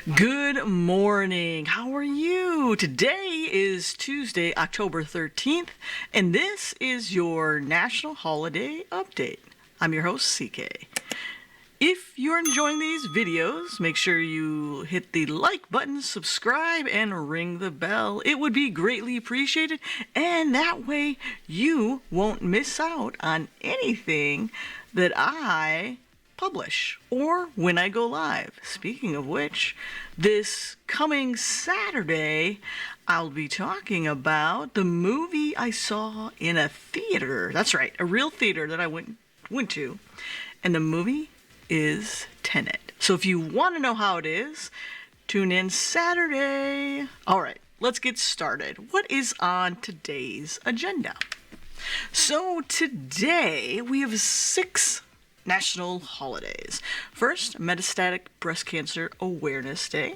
Good morning. How are you? Today is Tuesday, October 13th, and this is your National Holiday Update. I'm your host, CK. If you're enjoying these videos, make sure you hit the like button, subscribe, and ring the bell. It would be greatly appreciated, and that way you won't miss out on anything that I publish or when I go live. Speaking of which, this coming Saturday, I'll be talking about the movie I saw in a theater. That's right, a real theater that I went to, and the movie is Tenet. So if you want to know how it is, tune in Saturday. All right, let's get started. What is on today's agenda? So today we have 6 national holidays. First, Metastatic Breast Cancer Awareness Day,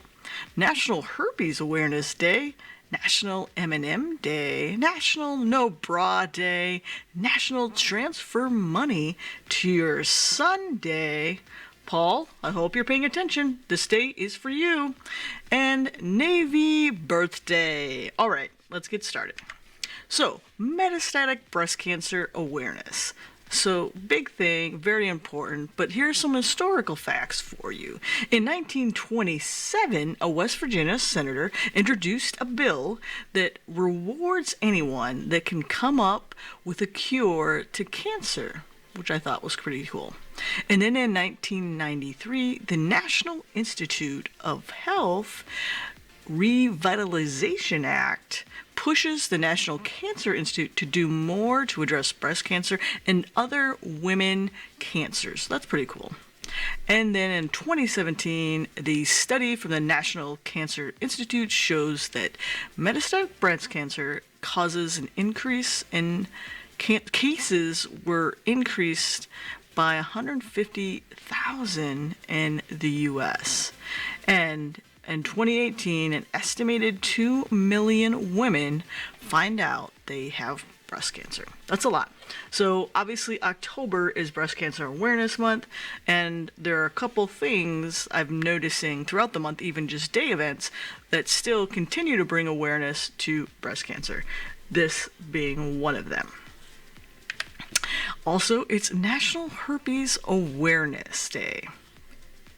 National Herpes Awareness Day, National M&M Day, National No Bra Day, National Transfer Money to Your Son Day. Paul, I hope you're paying attention. This day is for you. And Navy Birthday. All right, let's get started. So, metastatic breast cancer awareness. So, big thing, very important, but here's some historical facts for you. In 1927, a West Virginia senator introduced a bill that rewards anyone that can come up with a cure to cancer, which I thought was pretty cool. And then in 1993, the National Institute of Health Revitalization Act pushes the National Cancer Institute to do more to address breast cancer and other women cancers. That's pretty cool. And then in 2017, the study from the National Cancer Institute shows that metastatic breast cancer causes an increase in cases were increased by 150,000 in the U.S. And in 2018, an estimated 2 million women find out they have breast cancer. That's a lot. So obviously October is Breast Cancer Awareness Month, and there are a couple things I'm noticing throughout the month, even just day events, that still continue to bring awareness to breast cancer, this being one of them. Also, it's National Herpes Awareness Day.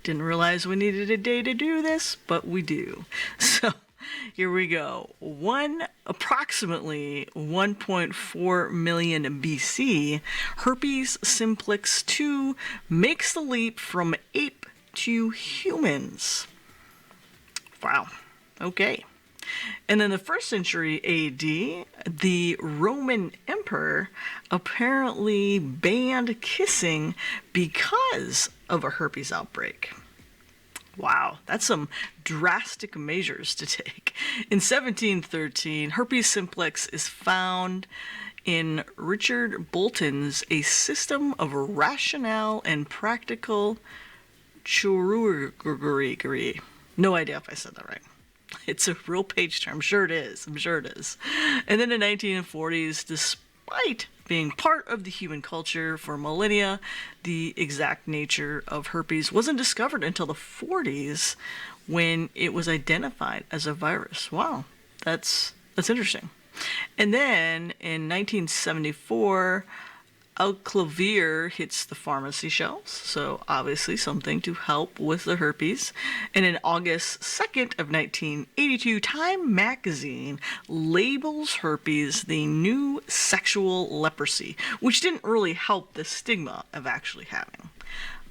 Didn't realize we needed a day to do this, but we do. So here we go. Approximately 1.4 million BC, herpes simplex 2 makes the leap from ape to humans. Wow. Okay. And in the 1st century AD, the Roman emperor apparently banned kissing because of a herpes outbreak. Wow, that's some drastic measures to take. In 1713, herpes simplex is found in Richard Bolton's A System of Rational and Practical Chirurgery. No idea if I said that right. It's a real page term. I'm sure it is. And then in the 1940s, despite being part of the human culture for millennia, the exact nature of herpes wasn't discovered until the 40s when it was identified as a virus. Wow, that's interesting. And then in 1974, Alclavir hits the pharmacy shelves, so obviously something to help with the herpes. And in August 2nd of 1982, Time magazine labels herpes the new sexual leprosy, which didn't really help the stigma of actually having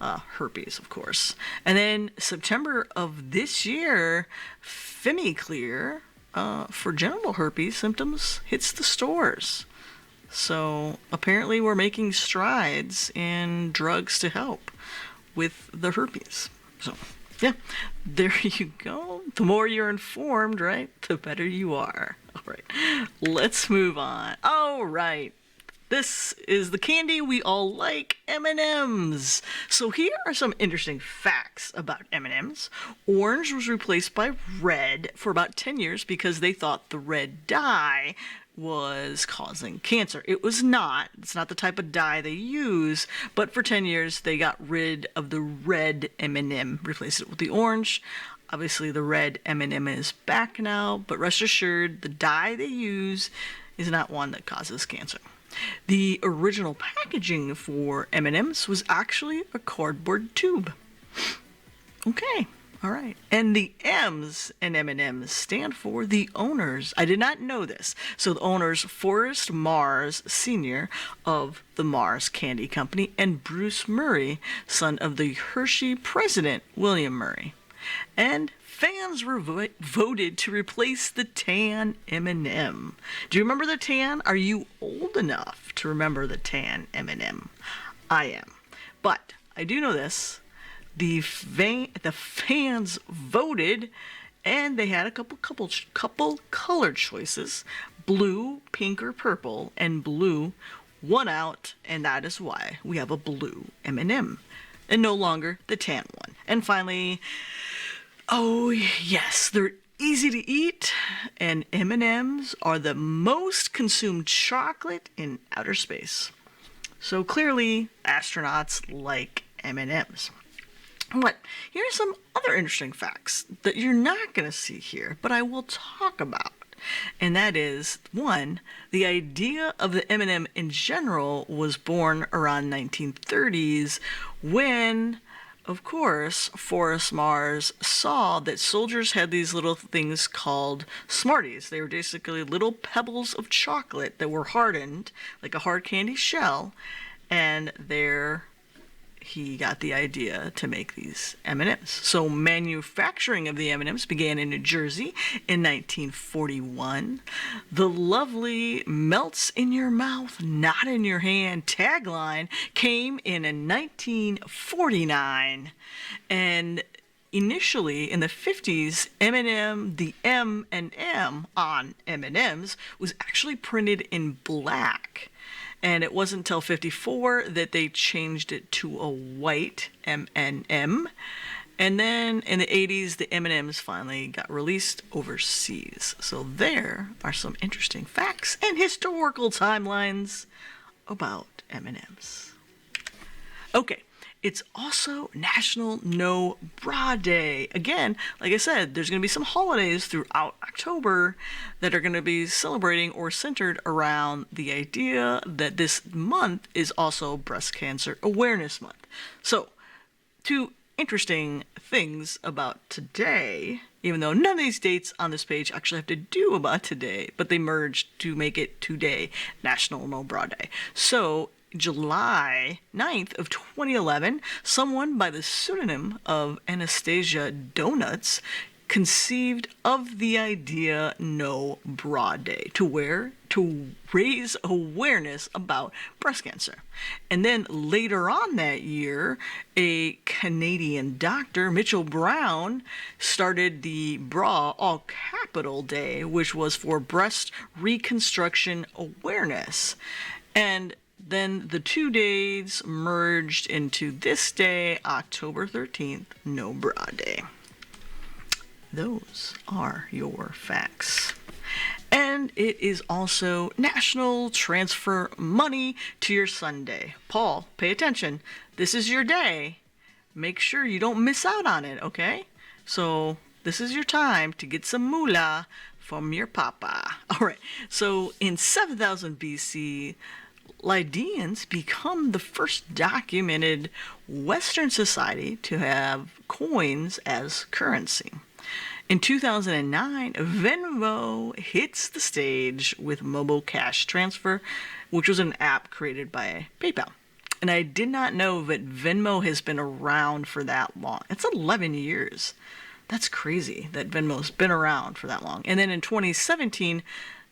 herpes, of course. And then September of this year, Femiclear for genital herpes symptoms hits the stores. So apparently we're making strides in drugs to help with the herpes. So yeah, there you go. The more you're informed, right, the better you are. All right, let's move on. All right. This is the candy we all like, M&Ms. So here are some interesting facts about M&Ms. Orange was replaced by red for about 10 years because they thought the red dye was causing cancer. It was not. It's not the type of dye they use, but for 10 years they got rid of the red M&M, replaced it with the orange. Obviously, the red M&M is back now, but rest assured, the dye they use is not one that causes cancer. The original packaging for M&Ms was actually a cardboard tube. Okay, all right. And the M's in M&M's stand for the owners. I did not know this. So the owners, Forrest Mars Sr. of the Mars Candy Company, and Bruce Murray, son of the Hershey president, William Murray. And fans were voted to replace the tan M&M. Do you remember the tan? Are you old enough to remember the tan M&M? I am. But I do know this. The fans voted, and they had a couple color choices: blue, pink, or purple. And blue won out, and that is why we have a blue M&M, and no longer the tan one. And finally, oh yes, they're easy to eat, and M&Ms are the most consumed chocolate in outer space. So clearly, astronauts like M&Ms. But here are some other interesting facts that you're not going to see here, but I will talk about. And that is, one, the idea of the M&M in general was born around 1930s when, of course, Forrest Mars saw that soldiers had these little things called Smarties. They were basically little pebbles of chocolate that were hardened, like a hard candy shell, and he got the idea to make these M&Ms. So manufacturing of the M&Ms began in New Jersey in 1941. The lovely melts in your mouth, not in your hand tagline came in 1949. And initially in the 50s, M&M, the M and M on M&Ms was actually printed in black. And it wasn't until 54 that they changed it to a white M&M. And then in the 80s, the M&Ms finally got released overseas. So there are some interesting facts and historical timelines about M&Ms. Okay, it's also National No Bra Day. Again, like I said, there's going to be some holidays throughout October that are going to be celebrating or centered around the idea that this month is also Breast Cancer Awareness Month. So, two interesting things about today, even though none of these dates on this page actually have to do about today, but they merged to make it today, National No Bra Day. So, July 9th of 2011, someone by the pseudonym of Anastasia Donuts conceived of the idea No Bra Day to raise awareness about breast cancer. And then later on that year, a Canadian doctor, Mitchell Brown, started the Bra All Capital Day, which was for breast reconstruction awareness. And then the 2 days merged into this day, October 13th, No Bra Day. Those are your facts. And it is also National Transfer Money to Your Sunday. Paul, pay attention. This is your day. Make sure you don't miss out on it, okay? So this is your time to get some moolah from your papa. All right, so in 7000 BC, Lydians become the first documented Western society to have coins as currency. In 2009, Venmo hits the stage with mobile cash transfer, which was an app created by PayPal. And I did not know that Venmo has been around for that long. It's 11 years. That's crazy that Venmo's been around for that long. And then in 2017,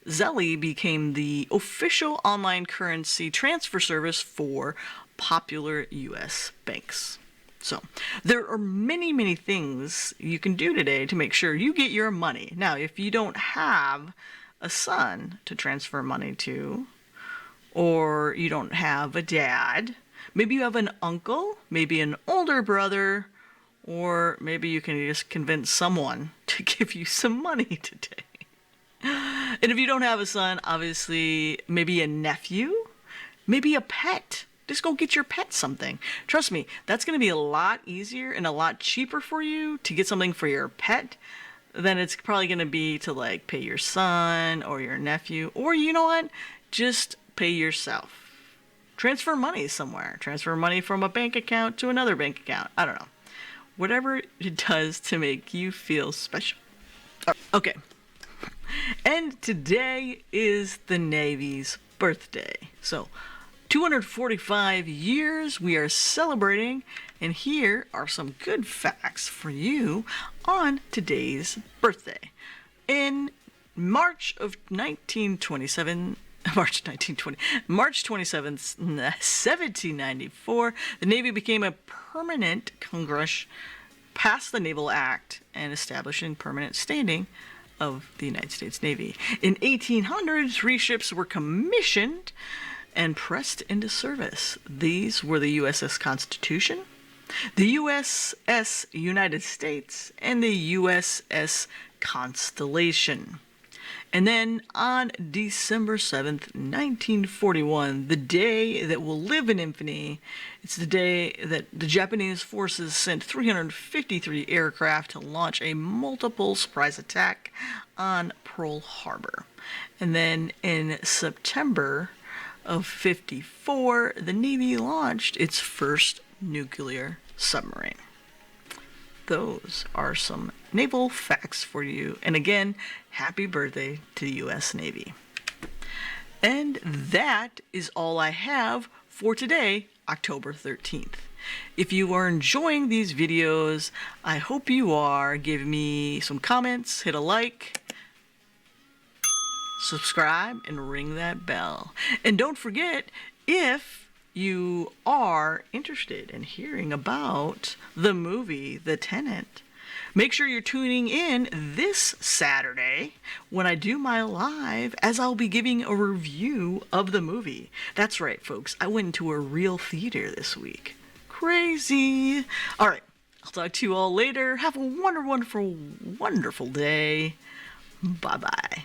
Zelle became the official online currency transfer service for popular U.S. banks. So there are many, many things you can do today to make sure you get your money. Now, if you don't have a son to transfer money to, or you don't have a dad, maybe you have an uncle, maybe an older brother, or maybe you can just convince someone to give you some money today. And if you don't have a son, obviously, maybe a nephew, maybe a pet. just go get your pet something. Trust me, that's going to be a lot easier and a lot cheaper for you to get something for your pet than it's probably going to be to like pay your son or your nephew, or you know what, just pay yourself. Transfer money somewhere. Transfer money from a bank account to another bank account. I don't know. Whatever it does to make you feel special. Okay. And today is the Navy's birthday. So, 245 years we are celebrating, and here are some good facts for you on today's birthday. In March 27th, 1794, the Navy became a permanent. Congress passed the Naval Act and establishing permanent standing of the United States Navy. In 1800, 3 ships were commissioned and pressed into service. These were the USS Constitution, the USS United States, and the USS Constellation. And then on December 7th, 1941, the day that will live in infamy, it's the day that the Japanese forces sent 353 aircraft to launch a multiple surprise attack on Pearl Harbor. And then in September of 54, the Navy launched its first nuclear submarine. Those are some naval facts for you. And again, happy birthday to the U.S. Navy. And that is all I have for today, October 13th. If you are enjoying these videos, I hope you are. Give me some comments, hit a like, subscribe, and ring that bell. And don't forget, if you are interested in hearing about the movie The Tenant, make sure you're tuning in this Saturday when I do my live, as I'll be giving a review of the movie. That's right, folks. I went into a real theater this week. Crazy. All right. I'll talk to you all later. Have a wonderful, wonderful day. Bye-bye.